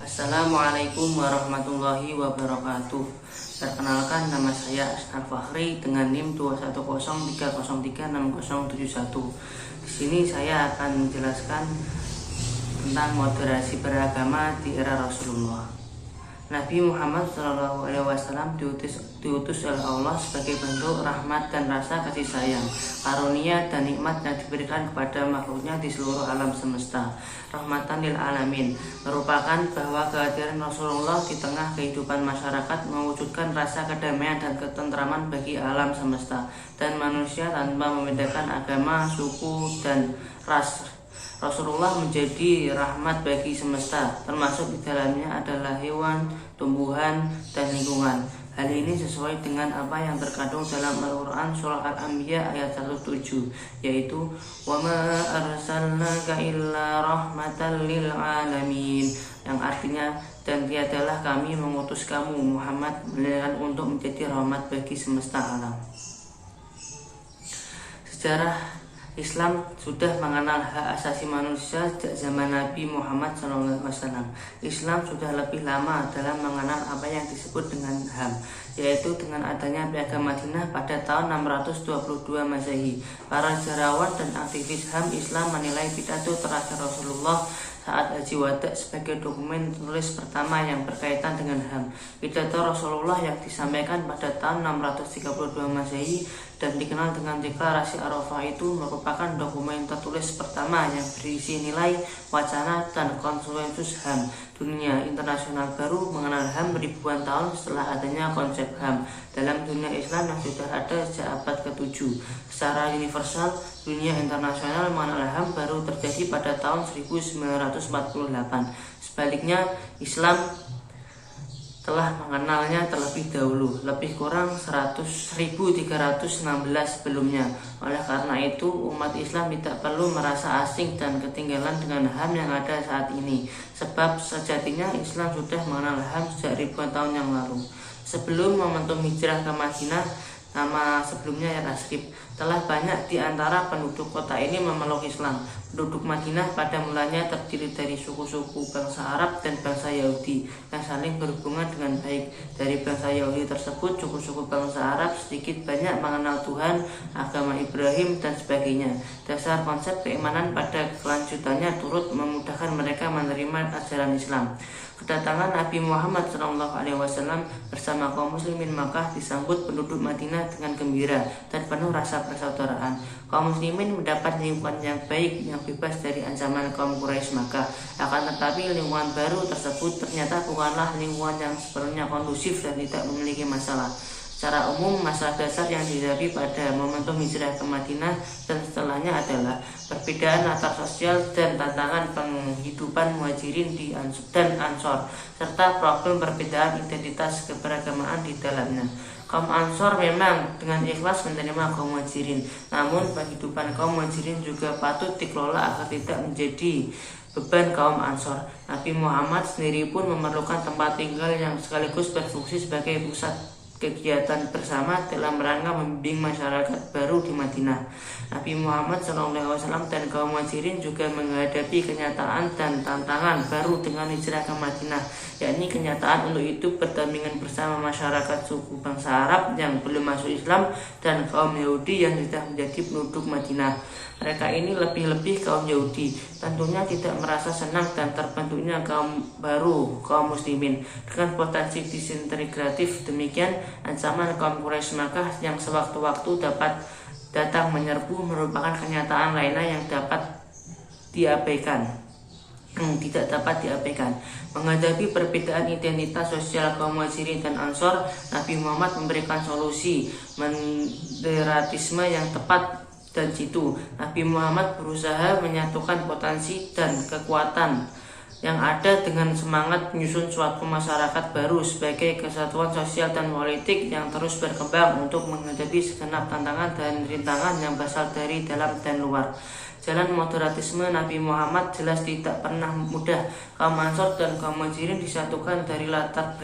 Assalamualaikum warahmatullahi wabarakatuh. Perkenalkan, nama saya Asnar Fakhri dengan NIM 21030360071. Di sini saya akan menjelaskan tentang moderasi beragama di era Rasulullah. Nabi Muhammad SAW diutus oleh Allah sebagai bentuk rahmat dan rasa kasih sayang, karunia dan nikmat yang diberikan kepada makhluknya di seluruh alam semesta. Rahmatan lil alamin merupakan bahwa kehadiran Rasulullah di tengah kehidupan masyarakat mewujudkan rasa kedamaian dan ketentraman bagi alam semesta dan manusia tanpa membedakan agama, suku, dan ras. Rasulullah menjadi rahmat bagi semesta, termasuk di dalamnya adalah hewan, tumbuhan, dan lingkungan. Hal ini sesuai dengan apa yang terkandung dalam Al-Quran Surah Al-Anbiya ayat 107, yaitu wa ma arsalnaka illa rahmatan lil alamin, yang artinya dan tiadalah kami mengutus kamu Muhammad melainkan untuk menjadi rahmat bagi semesta alam. Sejarah Islam sudah mengenal hak asasi manusia sejak zaman Nabi Muhammad SAW. Islam sudah lebih lama dalam mengenal apa yang disebut dengan HAM, yaitu dengan adanya Piagam Madinah pada tahun 622 Masehi. Para sejarawan dan aktivis HAM Islam menilai pidato terakhir Rasulullah saat Haji Wada sebagai dokumen tulis pertama yang berkaitan dengan HAM. Pidato Rasulullah yang disampaikan pada tahun 632 Masehi dan dikenal dengan Deklarasi Arafah itu merupakan dokumen tertulis pertama yang berisi nilai, wacana, dan konsensus HAM. Dunia internasional baru mengenal HAM ribuan tahun setelah adanya konsep HAM dalam dunia Islam yang sudah ada sejak abad ke-7. Secara universal, dunia internasional mengenal HAM baru terjadi pada tahun 1948. Sebaliknya, Islam telah mengenalnya terlebih dahulu, lebih kurang 1316 sebelumnya. Oleh karena itu, umat Islam tidak perlu merasa asing dan ketinggalan dengan HAM yang ada saat ini, sebab sejatinya Islam sudah mengenal HAM sejak ribuan tahun yang lalu. Sebelum momentum hijrah ke Madinah, nama sebelumnya Yathrib, telah banyak di antara penduduk kota ini memeluk Islam. Penduduk Madinah pada mulanya terdiri dari suku-suku bangsa Arab dan bangsa Yahudi yang saling berhubungan dengan baik. Dari bangsa Yahudi tersebut, suku-suku bangsa Arab sedikit banyak mengenal Tuhan, agama Ibrahim, dan sebagainya. Dasar konsep keimanan pada kelanjutannya turut memudahkan mereka menerima ajaran Islam. Kedatangan Nabi Muhammad SAW bersama kaum muslimin Makkah disambut penduduk Madinah dengan gembira dan penuh rasa persaudaraan. Kaum muslimin mendapat lingkungan yang baik yang bebas dari ancaman kaum Quraisy Makkah. Akan tetapi lingkungan baru tersebut ternyata bukanlah lingkungan yang sepenuhnya kondusif dan tidak memiliki masalah. Secara umum, masalah dasar yang dihadapi pada momentum hijrah ke Madinah dan setelahnya adalah perbedaan latar sosial dan tantangan penghidupan muhajirin dan ansor, serta problem perbedaan identitas keberagamaan di dalamnya. Kaum Ansor memang dengan ikhlas menerima kaum muhajirin, namun penghidupan kaum muhajirin juga patut dikelola agar tidak menjadi beban kaum Ansor. Nabi Muhammad sendiri pun memerlukan tempat tinggal yang sekaligus berfungsi sebagai pusat kegiatan bersama dalam rangka membimbing masyarakat baru di Madinah. Nabi Muhammad SAW dan kaum muhajirin juga menghadapi kenyataan dan tantangan baru dengan hijrah ke Madinah, yakni kenyataan untuk hidup berdampingan bersama masyarakat suku bangsa Arab yang belum masuk Islam dan kaum Yahudi yang sudah menjadi penduduk Madinah. Mereka ini lebih-lebih kaum Yahudi tentunya tidak merasa senang dan terbentuknya kaum baru, kaum muslimin dengan potensi disintegratif. Demikian, ancaman kaum Quraisy Makkah yang sewaktu-waktu dapat datang menyerbu merupakan kenyataan lainnya yang tidak dapat diabaikan. Menghadapi perbedaan identitas sosial kaum muhajirin dan ansor, Nabi Muhammad memberikan solusi moderatisme yang tepat dan jitu. Nabi Muhammad berusaha menyatukan potensi dan kekuatan yang ada dengan semangat menyusun suatu masyarakat baru sebagai kesatuan sosial dan politik yang terus berkembang untuk menghadapi segenap tantangan dan rintangan yang berasal dari dalam dan luar. Jalan moderatisme Nabi Muhammad jelas tidak pernah mudah. Kaum Ansor dan kaum Muhajirin disatukan dari latar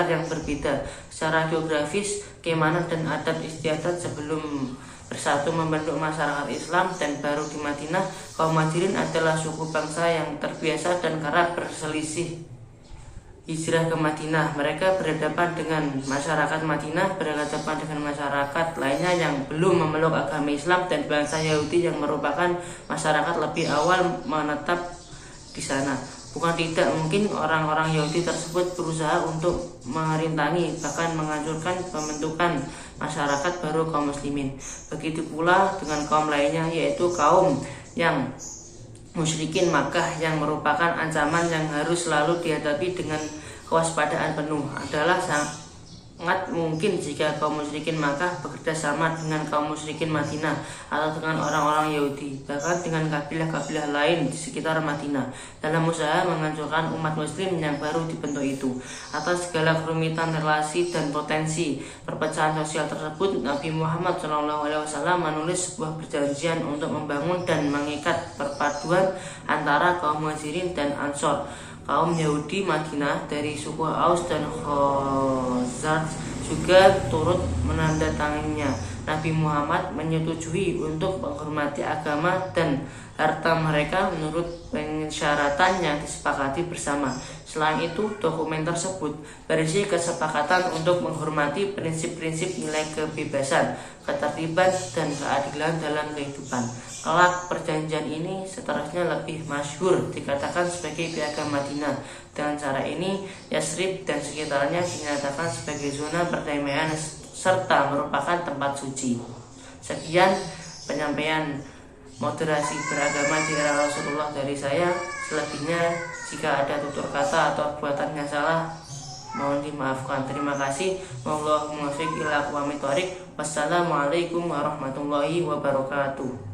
yang berbeda secara geografis, keimanan, dan adat istiadat. Sebelum bersatu membentuk masyarakat Islam. Dan baru di Madinah, kaum Muhajirin adalah suku bangsa yang terbiasa dan kerap berselisih. Hijrah ke Madinah, mereka berhadapan dengan masyarakat Madinah, berhadapan dengan masyarakat lainnya yang belum memeluk agama Islam, dan bangsa Yahudi yang merupakan masyarakat lebih awal menetap di sana. Bukan tidak mungkin orang-orang Yahudi tersebut berusaha untuk merintangi, bahkan menghancurkan pembentukan masyarakat baru kaum muslimin. Begitu pula dengan kaum lainnya, yaitu kaum yang musyrikin Makkah, yang merupakan ancaman yang harus selalu dihadapi dengan kewaspadaan penuh. Adalah sangat mungkin jika kaum musyrikin Makkah bekerja sama dengan kaum musyrikin Madinah atau dengan orang-orang Yahudi, bahkan dengan kabilah-kabilah lain di sekitar Madinah, dalam usaha menghancurkan umat muslim yang baru dibentuk itu. Atas segala kerumitan relasi dan potensi perpecahan sosial tersebut, Nabi Muhammad SAW menulis sebuah perjanjian untuk membangun dan mengikat perpaduan antara kaum Muhajirin dan Ansor. Kaum Yahudi Madinah dari suku Aus dan Khazraj juga turut menandatanganinya. Nabi Muhammad menyetujui untuk menghormati agama dan harta mereka menurut persyaratan yang disepakati bersama. Selain itu, dokumen tersebut berisi kesepakatan untuk menghormati prinsip-prinsip nilai kebebasan, ketertiban, dan keadilan dalam kehidupan. Kelak perjanjian ini seterusnya lebih masyhur dikatakan sebagai Piagam Madinah. Dengan cara ini, Yasrib dan sekitarnya dinyatakan sebagai zona perdamaian serta merupakan tempat suci. Sekian penyampaian moderasi beragama di era Rasulullah dari saya. Selebihnya, jika ada tutur kata atau perbuatan yang salah, mohon dimaafkan. Terima kasih. Wallahul muwaffiq ila aqwamit thoriq. Wassalamualaikum warahmatullahi wabarakatuh.